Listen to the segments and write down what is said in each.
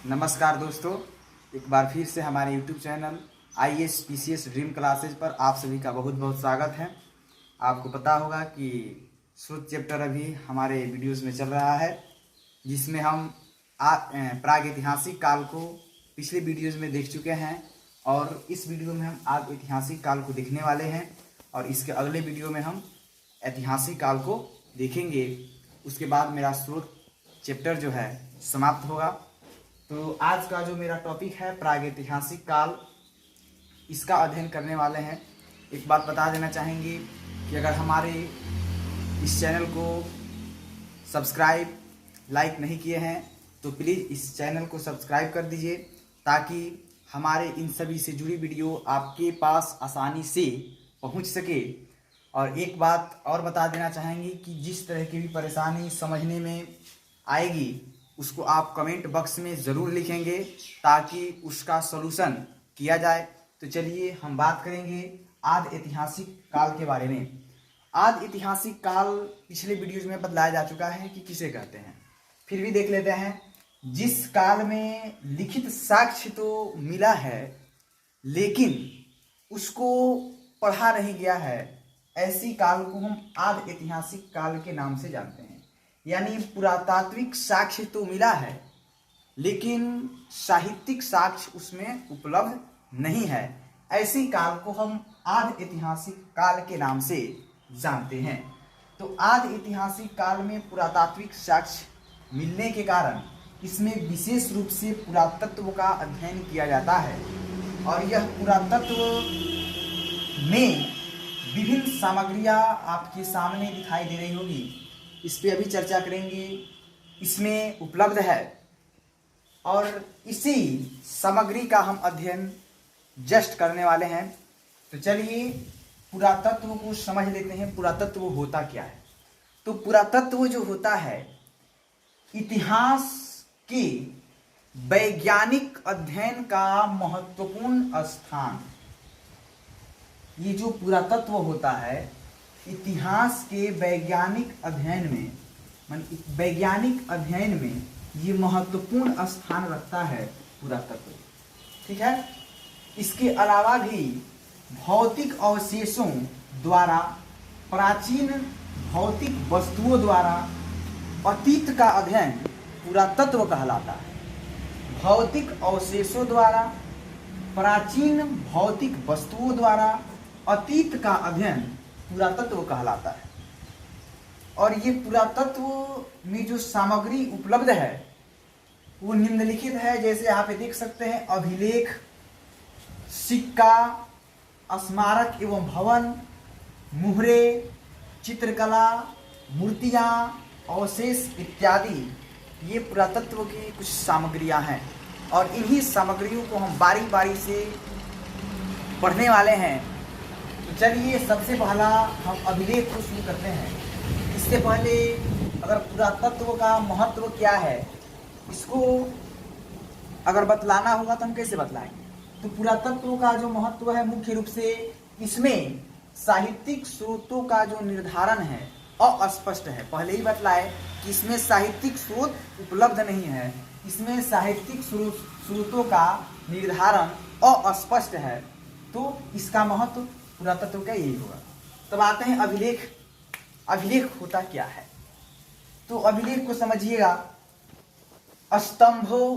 नमस्कार दोस्तों, एक बार फिर से हमारे YouTube channel IAS PCS dream classes पर आप सभी का बहुत बहुत स्वागत है। आपको पता होगा कि श्रुत चैप्टर अभी हमारे वीडियोस में चल रहा है, जिसमें हम प्राग ऐतिहासिक काल को पिछले वीडियोस में देख चुके हैं और इस वीडियो में हम आज ऐतिहासिक काल को देखने वाले हैं और इसके अगले वीडियो में हम ऐतिहासिक काल को देखेंगे। उसके बाद मेरा श्रुत चैप्टर जो है समाप्त होगा। तो आज का जो मेरा टॉपिक है प्रागैतिहासिक काल, इसका अध्ययन करने वाले हैं। एक बात बता देना चाहेंगे कि अगर हमारे इस चैनल को सब्सक्राइब लाइक नहीं किए हैं तो प्लीज़ इस चैनल को सब्सक्राइब कर दीजिए, ताकि हमारे इन सभी से जुड़ी वीडियो आपके पास आसानी से पहुंच सके। और एक बात और बता देना चाहेंगे कि जिस तरह की भी परेशानी समझने में आएगी उसको आप कमेंट बॉक्स में ज़रूर लिखेंगे ताकि उसका सॉल्यूशन किया जाए। तो चलिए हम बात करेंगे आदि ऐतिहासिक काल के बारे में। आदि ऐतिहासिक काल पिछले वीडियोज में बतलाया जा चुका है कि किसे कहते हैं, फिर भी देख लेते हैं। जिस काल में लिखित साक्ष्य तो मिला है लेकिन उसको पढ़ा नहीं गया है, ऐसी काल को हम आदि ऐतिहासिक काल के नाम से जानते हैं। यानी पुरातात्विक साक्ष्य तो मिला है लेकिन साहित्यिक साक्ष्य उसमें उपलब्ध नहीं है, ऐसी काल को हम आदि ऐतिहासिक काल के नाम से जानते हैं। तो आदि ऐतिहासिक काल में पुरातात्विक साक्ष्य मिलने के कारण इसमें विशेष रूप से पुरातत्व का अध्ययन किया जाता है और यह पुरातत्व में विभिन्न सामग्रियां आपके सामने दिखाई दे रही होगी, इस पे अभी चर्चा करेंगे। इसमें उपलब्ध है और इसी सामग्री का हम अध्ययन जस्ट करने वाले हैं। तो चलिए पुरातत्व को समझ लेते हैं। पुरातत्व होता क्या है? तो पुरातत्व जो होता है, इतिहास के वैज्ञानिक अध्ययन का महत्वपूर्ण स्थान। ये जो पुरातत्व होता है, इतिहास के वैज्ञानिक अध्ययन में ये महत्वपूर्ण स्थान रखता है पुरातत्व। ठीक है। इसके अलावा भी भौतिक अवशेषों द्वारा, प्राचीन भौतिक वस्तुओं द्वारा अतीत का अध्ययन पुरातत्व कहलाता है। भौतिक अवशेषों द्वारा, प्राचीन भौतिक वस्तुओं द्वारा अतीत का अध्ययन पुरातत्व कहलाता है। और ये पुरातत्व में जो सामग्री उपलब्ध है वो निम्नलिखित है। जैसे आप देख सकते हैं, अभिलेख, सिक्का, स्मारक एवं भवन, मुहरे, चित्रकला, मूर्तियां, अवशेष इत्यादि, ये पुरातत्व की कुछ सामग्रियां हैं और इन्हीं सामग्रियों को हम बारी बारी से पढ़ने वाले हैं। तो चलिए सबसे पहला हम अभिलेख को शुरू करते हैं। इससे पहले अगर पुरातत्व का महत्व क्या है, इसको अगर बतलाना होगा तो हम कैसे बतलाएंगे? तो पुरातत्व का जो महत्व है, मुख्य रूप से इसमें साहित्यिक स्रोतों का जो निर्धारण है अस्पष्ट है। पहले ही बतलाए कि इसमें साहित्यिक स्रोत उपलब्ध नहीं है, इसमें साहित्यिक स्रोतों का निर्धारण अस्पष्ट है। तो इसका महत्व पुरातत्व का यही होगा। तब आते हैं अभिलेख। अभिलेख होता क्या है? तो अभिलेख को समझिएगा। स्तंभों,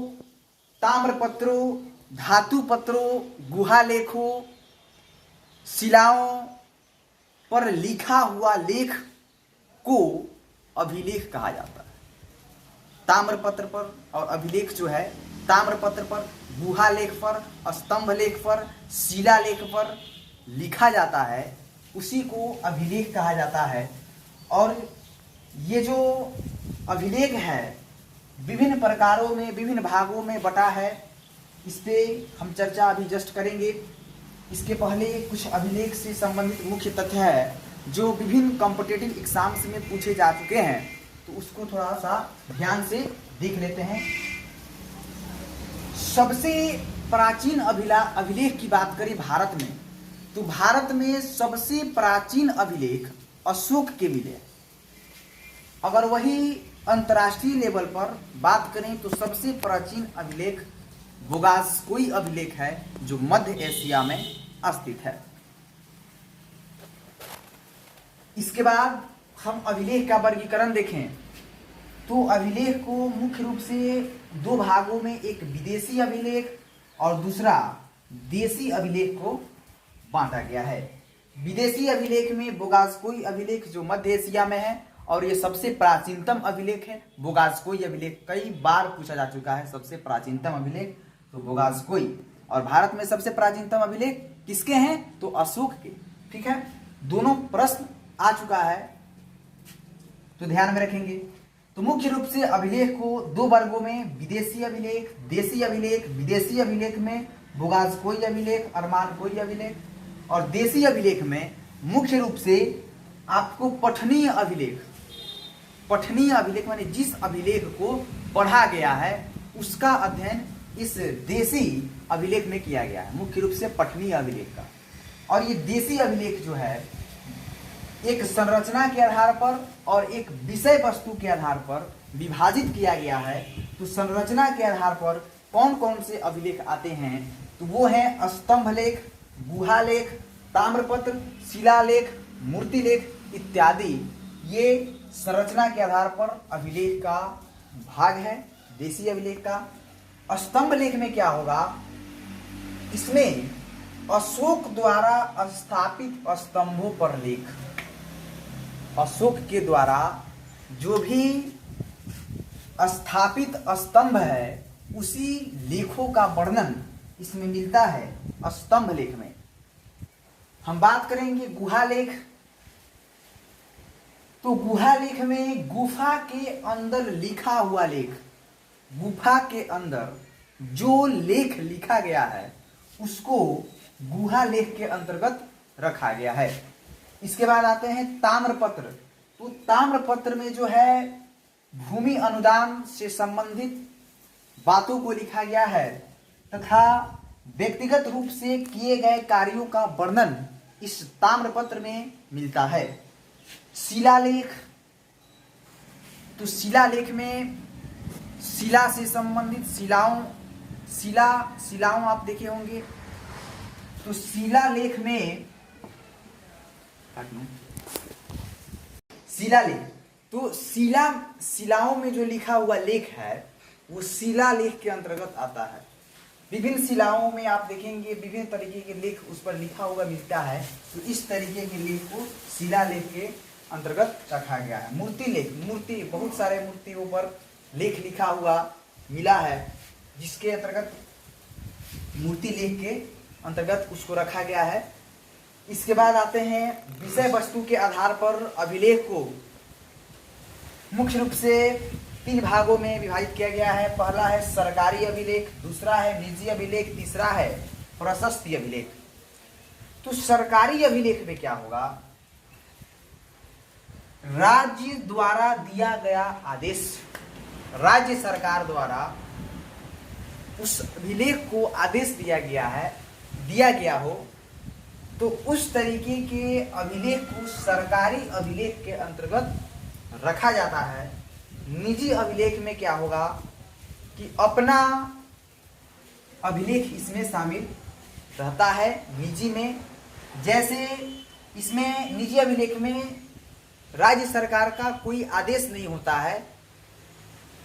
ताम्रपत्रों, धातु पत्रों, गुहालेखों, शिलाओं पर लिखा हुआ लेख को अभिलेख कहा जाता है। ताम्रपत्र पर, और अभिलेख जो है ताम्रपत्र पर, गुहालेख पर, स्तंभ लेख पर, शिलालेख पर लिखा जाता है, उसी को अभिलेख कहा जाता है। और ये जो अभिलेख है विभिन्न प्रकारों में, विभिन्न भागों में बटा है। इस पे हम चर्चा अभी जस्ट करेंगे। इसके पहले कुछ अभिलेख से संबंधित मुख्य तथ्य है जो विभिन्न कॉम्पिटिटिव एग्जाम्स में पूछे जा चुके हैं, तो उसको थोड़ा सा ध्यान से देख लेते हैं। सबसे प्राचीन अभिलेख की बात करें भारत में, तो भारत में सबसे प्राचीन अभिलेख अशोक के मिले। अगर वही अंतर्राष्ट्रीय लेवल पर बात करें तो सबसे प्राचीन अभिलेख बोगासकोई अभिलेख है जो मध्य एशिया में स्थित है। इसके बाद हम अभिलेख का वर्गीकरण देखें तो अभिलेख को मुख्य रूप से दो भागों में, एक विदेशी अभिलेख और दूसरा देशी अभिलेख को बांटा गया है। विदेशी अभिलेख में बोगासकोई अभिलेख जो मध्य एशिया में है और ये सबसे प्राचीनतम अभिलेख है। बोगासकोई अभिलेख कई बार पूछा जा चुका है, सबसे प्राचीनतम अभिलेख तो बोगासकोई। और भारत में सबसे प्राचीनतम अभिलेख किसके हैं तो अशोक के। ठीक है, दोनों प्रश्न आ चुका है तो ध्यान में रखेंगे। तो मुख्य रूप से अभिलेख को दो वर्गों में, विदेशी अभिलेख, देशी अभिलेख। विदेशी अभिलेख में बोगासकोई अभिलेख, अरमानकोई अभिलेख, और देशी अभिलेख में मुख्य रूप से आपको पठनीय अभिलेख, पठनीय अभिलेख माने जिस अभिलेख को पढ़ा गया है उसका अध्ययन इस देशी अभिलेख में किया गया है, मुख्य रूप से पठनीय अभिलेख का। और ये देशी अभिलेख जो है एक संरचना के आधार पर और एक विषय वस्तु के आधार पर विभाजित किया गया है। तो संरचना के आधार पर कौन कौन से अभिलेख आते हैं तो वो हैं स्तंभ लेख, गुहा लेख, ताम्रपत्र, शिलालेख, मूर्ति लेख इत्यादि। ये संरचना के आधार पर अभिलेख का भाग है देशी अभिलेख का। स्तंभ लेख में क्या होगा, इसमें अशोक द्वारा स्थापित स्तंभों पर लेख, अशोक के द्वारा जो भी स्थापित स्तंभ है उसी लेखों का वर्णन इसमें मिलता है स्तंभ लेख में। हम बात करेंगे गुहा लेख, तो गुहा लेख में गुफा के अंदर लिखा हुआ लेख, गुफा के अंदर जो लेख लिखा गया है उसको गुहा लेख के अंतर्गत रखा गया है। इसके बाद आते हैं ताम्रपत्र। तो ताम्रपत्र में जो है भूमि अनुदान से संबंधित बातों को लिखा गया है तथा व्यक्तिगत रूप से किए गए कार्यों का वर्णन इस ताम्रपत्र में मिलता है। शिलालेख, तो शिलालेख में शिला से संबंधित शिलाओं आप देखे होंगे। तो शिलालेख में शिलालेख, तो शिलाओं में जो लिखा हुआ लेख है वो शिलालेख के अंतर्गत आता है। विभिन्न शिलाओं में आप देखेंगे विभिन्न तरीके के लेख उस पर लिखा हुआ मिलता है, तो इस तरीके के लेख को शिलालेख के अंतर्गत रखा गया है। मूर्ति लेख, मूर्ति बहुत सारे मूर्तियों पर लेख लिखा हुआ मिला है जिसके अंतर्गत मूर्ति लेख के अंतर्गत उसको रखा गया है। इसके बाद आते हैं विषय वस्तु के आधार पर अभिलेख को मुख्य रूप से तीन भागों में विभाजित किया गया है। पहला है सरकारी अभिलेख, दूसरा है निजी अभिलेख, तीसरा है प्रशस्ति अभिलेख। तो सरकारी अभिलेख में क्या होगा, राज्य द्वारा दिया गया आदेश, राज्य सरकार द्वारा उस अभिलेख को आदेश दिया गया हो तो उस तरीके के अभिलेख को सरकारी अभिलेख के अंतर्गत रखा जाता है। निजी अभिलेख में क्या होगा कि अपना अभिलेख इसमें शामिल रहता है निजी में। जैसे इसमें निजी अभिलेख में राज्य सरकार का कोई आदेश नहीं होता है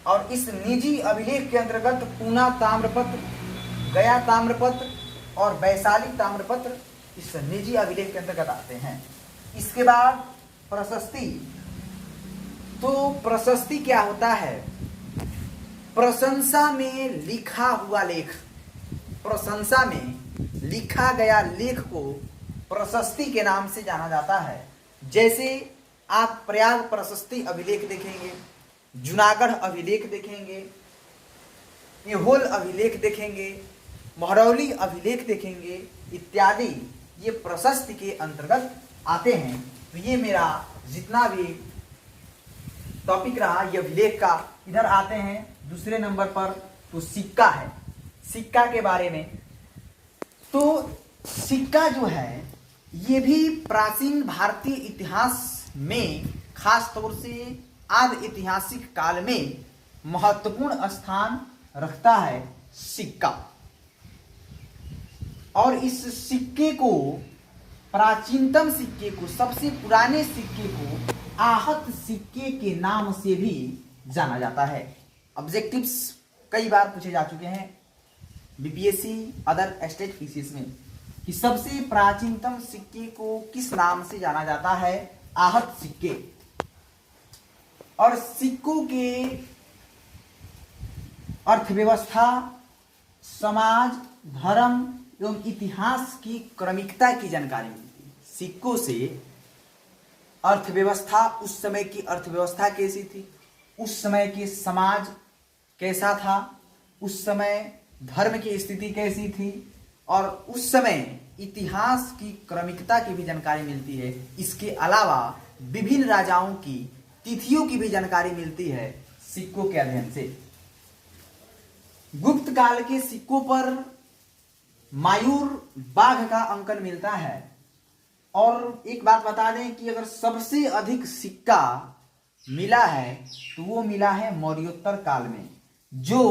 और इस निजी अभिलेख के अंतर्गत पूना ताम्रपत्र, गया ताम्रपत्र और वैशाली ताम्रपत्र इस निजी अभिलेख के अंतर्गत आते हैं। इसके बाद प्रशस्ति, तो प्रशस्ति क्या होता है, प्रशंसा में लिखा हुआ लेख, प्रशंसा में लिखा गया लेख को प्रशस्ति के नाम से जाना जाता है। जैसे आप प्रयाग प्रशस्ति अभिलेख देखेंगे, जूनागढ़ अभिलेख देखेंगे, ऐहोल अभिलेख देखेंगे, महरौली अभिलेख देखेंगे इत्यादि, ये प्रशस्ति के अंतर्गत आते हैं। तो ये मेरा जितना भी टॉपिक रहा ये अभिलेख का। इधर आते हैं दूसरे नंबर पर, तो सिक्का है। सिक्का के बारे में, तो सिक्का जो है ये भी प्राचीन भारतीय इतिहास में खास तौर से आदि ऐतिहासिक काल में महत्वपूर्ण स्थान रखता है सिक्का। और इस सिक्के को, प्राचीनतम सिक्के को, सबसे पुराने सिक्के को आहत सिक्के के नाम से भी जाना जाता है। ऑब्जेक्टिव्स कई बार पूछे जा चुके हैं बीपीएससी अदर स्टेट पीसीएस में कि सबसे प्राचीनतम सिक्के को किस नाम से जाना जाता है, आहत सिक्के। और सिक्कों के अर्थव्यवस्था, समाज, धर्म एवं इतिहास की क्रमिकता की जानकारी मिलती है। सिक्कों से अर्थव्यवस्था, उस समय की अर्थव्यवस्था कैसी थी, उस समय के समाज कैसा था, उस समय धर्म की स्थिति कैसी थी, और उस समय इतिहास की क्रमिकता की भी जानकारी मिलती है। इसके अलावा विभिन्न राजाओं की तिथियों की भी जानकारी मिलती है सिक्कों के अध्ययन से। गुप्त काल के सिक्कों पर मयूर, बाघ का अंकन मिलता है। और एक बात बता दें कि अगर सबसे अधिक सिक्का मिला है तो वो मिला है मौर्योत्तर काल में, जो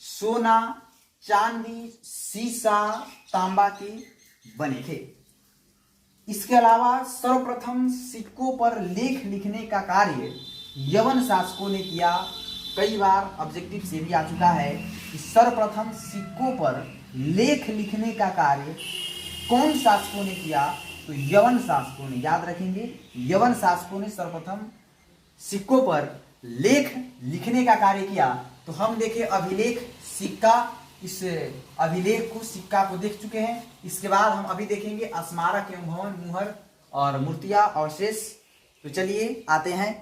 सोना, चांदी, सीसा, तांबा के बने थे। इसके अलावा सर्वप्रथम सिक्कों पर लेख लिखने का कार्य यवन शासकों ने किया। कई बार ऑब्जेक्टिव से भी आ चुका है कि सर्वप्रथम सिक्कों पर लेख लिखने का कार्य कौन शासकों ने किया, तो यवन शासकों ने। याद रखेंगे, यवन शासकों ने सर्वप्रथम सिक्कों पर लेख लिखने का कार्य किया। तो हम देखें अभिलेख, सिक्का, इस अभिलेख को, सिक्का को देख चुके हैं। इसके बाद हम अभी देखेंगे स्मारक एवं भवन, मुहर और मूर्तियां, अवशेष। तो चलिए आते हैं।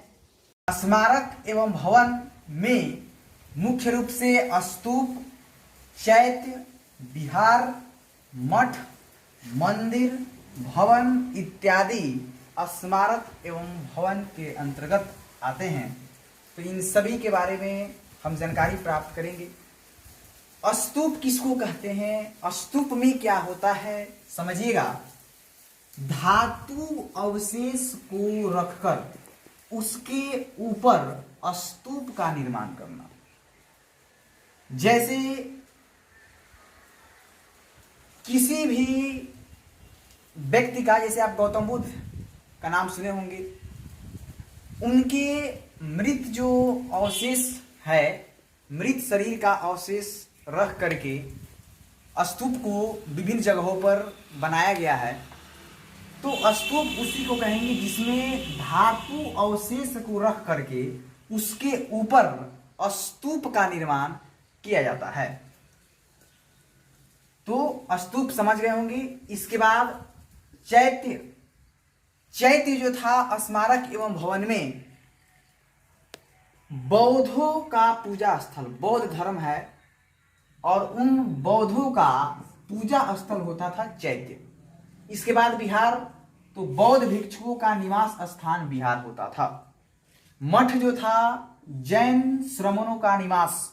स्मारक एवं भवन में मुख्य रूप से स्तूप, चैत्य, विहार, मठ, मंदिर, भवन इत्यादि स्मारक एवं भवन के अंतर्गत आते हैं। तो इन सभी के बारे में हम जानकारी प्राप्त करेंगे। स्तूप किसको कहते हैं, स्तूप में क्या होता है, समझिएगा। धातु अवशेष को रखकर उसके ऊपर स्तूप का निर्माण करना। जैसे किसी भी व्यक्ति का, जैसे आप गौतम बुद्ध का नाम सुने होंगे, उनके मृत जो अवशेष है, मृत शरीर का अवशेष रख करके स्तूप को विभिन्न जगहों पर बनाया गया है। तो स्तूप उसी को कहेंगे जिसमें धातु अवशेष को रख करके उसके ऊपर स्तूप का निर्माण किया जाता है। तो स्तूप समझ गए होंगे। इसके बाद चैत्य। चैत्य जो था स्मारक एवं भवन में बौद्धों का पूजा स्थल, बौद्ध धर्म है और उन बौद्धों का पूजा स्थल होता था चैत्य। इसके बाद विहार, तो बौद्ध भिक्षुओं का निवास स्थान विहार होता था। मठ जो था जैन श्रमणों का निवास,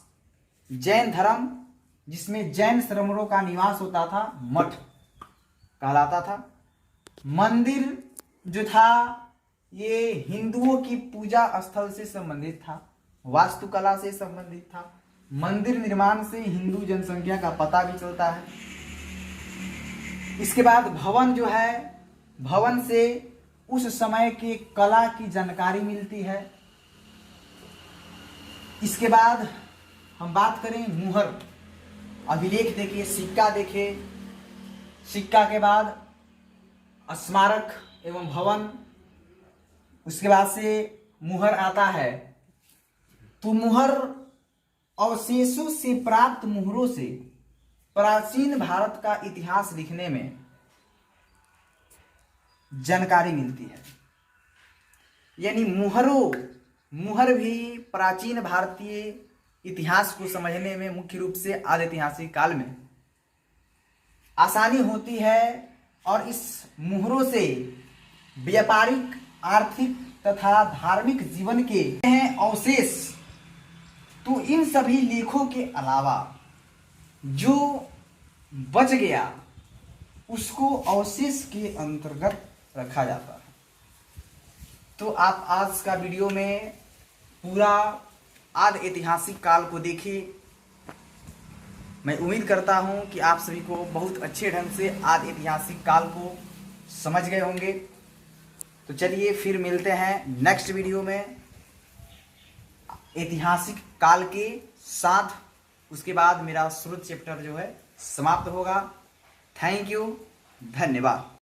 जैन धर्म जिसमें जैन श्रमणों का निवास होता था, मठ कहलाता था। मंदिर जो था ये हिंदुओं की पूजा स्थल से संबंधित था, वास्तुकला से संबंधित था। मंदिर निर्माण से हिंदू जनसंख्या का पता भी चलता है। इसके बाद भवन जो है, भवन से उस समय के कला की जानकारी मिलती है। इसके बाद हम बात करें मुहर, अभिलेख देखिए, सिक्का देखिए, सिक्का के बाद स्मारक एवं भवन, उसके बाद से मुहर आता है। तो मुहर अवशेषों से प्राप्त मुहरों से प्राचीन भारत का इतिहास लिखने में जानकारी मिलती है। यानी मुहर भी प्राचीन भारतीय इतिहास को समझने में मुख्य रूप से आदि ऐतिहासिक काल में आसानी होती है। और इस मुहरों से व्यापारिक, आर्थिक तथा धार्मिक जीवन के हैं अवशेष। तो इन सभी लेखों के अलावा जो बच गया उसको अवशेष के अंतर्गत रखा जाता है। तो आप आज का वीडियो में पूरा आदि ऐतिहासिक काल को देखे। मैं उम्मीद करता हूं कि आप सभी को बहुत अच्छे ढंग से आदि ऐतिहासिक काल को समझ गए होंगे। तो चलिए फिर मिलते हैं नेक्स्ट वीडियो में ऐतिहासिक काल के साथ। उसके बाद मेरा श्रुत चैप्टर जो है समाप्त होगा। थैंक यू, धन्यवाद।